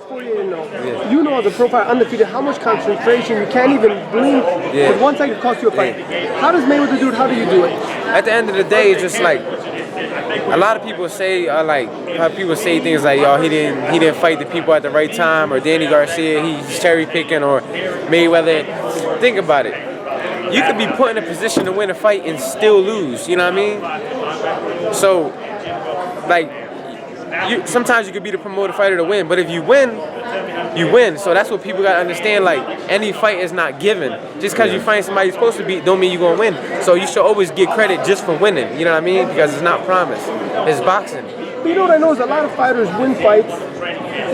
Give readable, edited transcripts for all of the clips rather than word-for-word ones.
48-0. Yeah. You know, as a pro fighter, undefeated, how much concentration, you can't even blink. Yeah. Because one second could cost you a fight. How does Mayweather do it? How do you do it? At the end of the day, it's just like, a lot of people say, how people say things like, yo, he didn't fight the people at the right time, or Danny Garcia, he's cherry picking, or Mayweather. Think about it. You could be put in a position to win a fight and still lose, you know what I mean? So, like, sometimes you could be the promoted fighter to win, but if you win, you win. So that's what people gotta understand. Like, any fight is not given. Just because you find somebody you're supposed to beat, don't mean you're gonna win. So you should always get credit just for winning. You know what I mean? Because it's not promised. It's boxing. You know what I know is a lot of fighters win fights,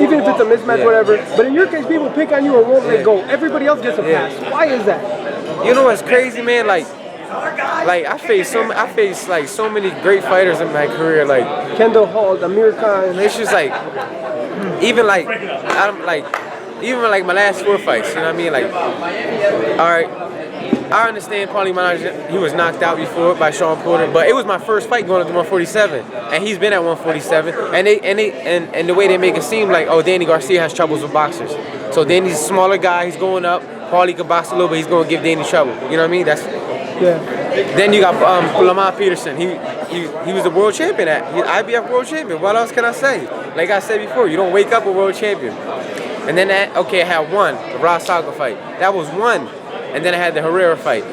even if it's a mismatch, whatever. But in your case, people pick on you or won't let go. Everybody else gets a pass. Why is that? You know what's crazy, man? Like I faced like so many great fighters in my career, like Kendall Hall, Amir Khan. It's just like even like my last 4 fights, you know what I mean? Like, all right, I understand Paulie Minaj, he was knocked out before by Sean Porter, but it was my first fight going up to 147, and he's been at 147, and the way they make it seem like, oh, Danny Garcia has troubles with boxers. So Danny's a smaller guy, he's going up. Paulie can box a little bit, he's gonna give Danny trouble. You know what I mean? Then you got Lamar Peterson. He was the world champion IBF world champion. What else can I say? Like I said before, you don't wake up a world champion. And then I had one, the Ross Saga fight. That was one. And then I had the Herrera fight,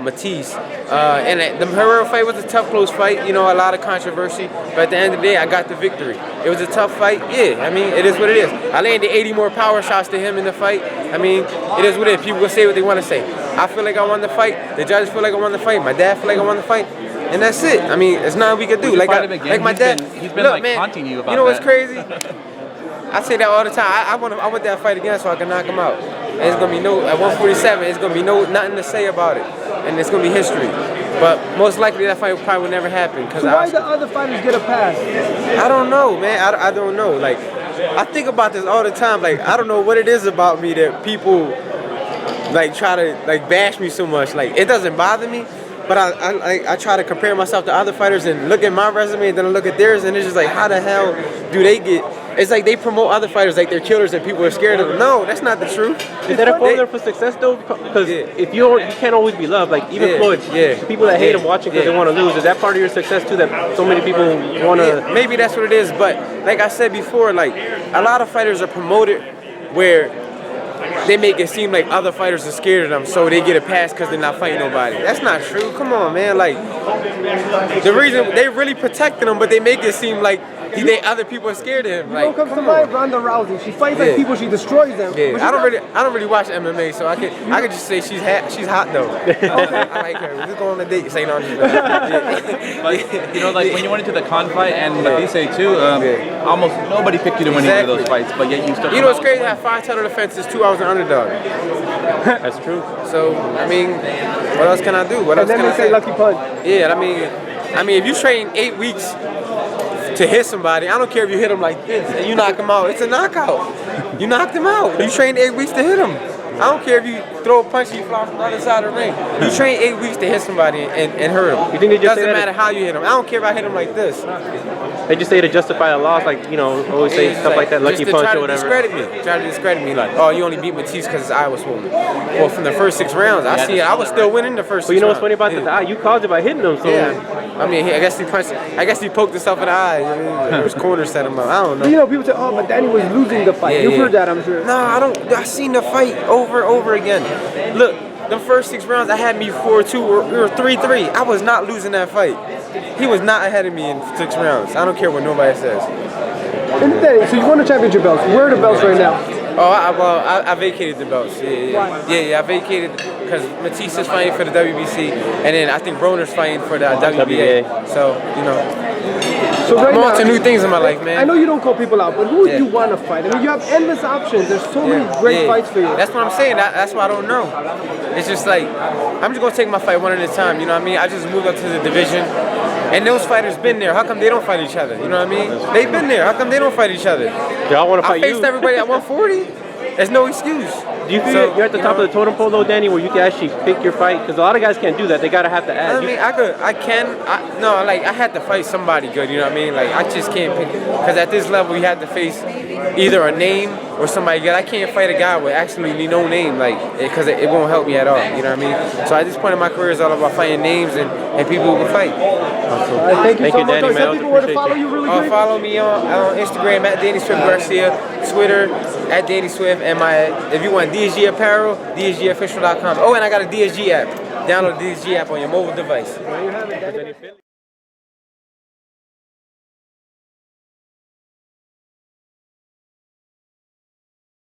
Matisse. And the Herrera fight was a tough, close fight. You know, a lot of controversy. But at the end of the day, I got the victory. It was a tough fight. Yeah, I mean, it is what it is. I landed 80 more power shots to him in the fight. I mean, it is what it is. People will say what they want to say. I feel like I won the fight. The judges feel like I won the fight. My dad feel like I won the fight. And that's it. I mean, it's nothing we could do. Like my dad. He's been like haunting you about that. You know what's crazy? I say that all the time. I want that fight again so I can knock him out. And it's gonna be at 147. It's gonna be nothing to say about it, and it's gonna be history. But most likely that fight probably will never happen. So why the other fighters get a pass? I don't know, man. I don't know. Like, I think about this all the time. Like, I don't know what it is about me that people like try to like bash me so much. Like, it doesn't bother me. But I try to compare myself to other fighters and look at my resume and then I look at theirs, and it's just like, how the hell do they get? It's like they promote other fighters like they're killers and people are scared of them. No, that's not the truth. Is that a formula for success though? Because if you can't always be loved. Like even Floyd, the people that hate him watching because they want to lose. Is that part of your success too? That so many people want to. Maybe that's what it is. But like I said before, like a lot of fighters are promoted where they make it seem like other fighters are scared of them, so they get a pass because they're not fighting nobody. That's not true. Come on, man. Like, the reason they really protecting him, but they make it seem like other people are scared of him. You know, comes to mind, Ronda Rousey. She fights like people, she destroys them. Yeah, I don't really watch MMA, so I could just say she's hot though. I like her. We're just going on a date, saying all this. But you know, like when you went into the Khan fight and Matisse too, almost nobody picked you to win either of those fights, but yet you still. You know what's crazy? I have 5 title defenses, 2 I was an underdog. That's true. So I mean, what else can I do? What else can I say? Lucky punch. Yeah, I mean, if you train 8 weeks to hit somebody, I don't care if you hit him like this and you knock him out. It's a knockout. You knocked him out. You trained 8 weeks to hit him. I don't care if you throw a punch and you fly from the other side of the ring. You train 8 weeks to hit somebody and hurt him. You think they just doesn't matter how you hit him. I don't care if I hit him like this. They just say to justify a loss, like, you know, always say stuff like that, lucky punch or whatever. Try to discredit me, like, oh, you only beat Matisse because his eye was swollen. Well, from the first 6 rounds, I was still winning the first 6 rounds. But you know what's funny about the eye? You caused it by hitting him, so. Yeah. I mean, I guess he poked himself in the eye. You know, his corner set him up. I don't know. You know, people say, oh, but Danny was losing the fight. You've heard that, I'm sure. No, I don't. I seen the fight over and over again. Look, the first 6 rounds, I had me 4-2 or 3-3. I was not losing that fight. He was not ahead of me in 6 rounds. I don't care what nobody says. And Danny, so you won the championship belts. Where are the belts right now? Oh, I vacated the belts. Yeah, I vacated because Matisse is fighting for the WBC, and then I think Broner's fighting for the WBA. So, you know. So right I'm on now, to new things in my life, man. I know you don't call people out, but who would you want to fight? I mean, you have endless options. There's so many great fights for you. That's what I'm saying. That's why I don't know. It's just like, I'm just going to take my fight one at a time, you know what I mean? I just moved up to the division, and those fighters been there. How come they don't fight each other? You know what I mean? They've been there. How come they don't fight each other? Y'all want to fight I faced everybody at 140. There's no excuse. Do you feel you're at the top of the totem pole though, Danny, where you can actually pick your fight? Because a lot of guys can't do that. They gotta have to add. I mean, I had to fight somebody good. You know what I mean? Like I just can't pick because at this level you have to face either a name or somebody good. I can't fight a guy with absolutely no name, like, because it won't help me at all. You know what I mean? So at this point in my career, it's all about fighting names and people who can fight. All right, thank you so much. Danny, man. Tell people where to follow you really quick. Follow me on Instagram at Danny Swift Garcia, Twitter at Danny Swift, and if you want DSG apparel, DSGofficial.com. Oh, and I got a DSG app. Download the DSG app on your mobile device. There you have it, Danny.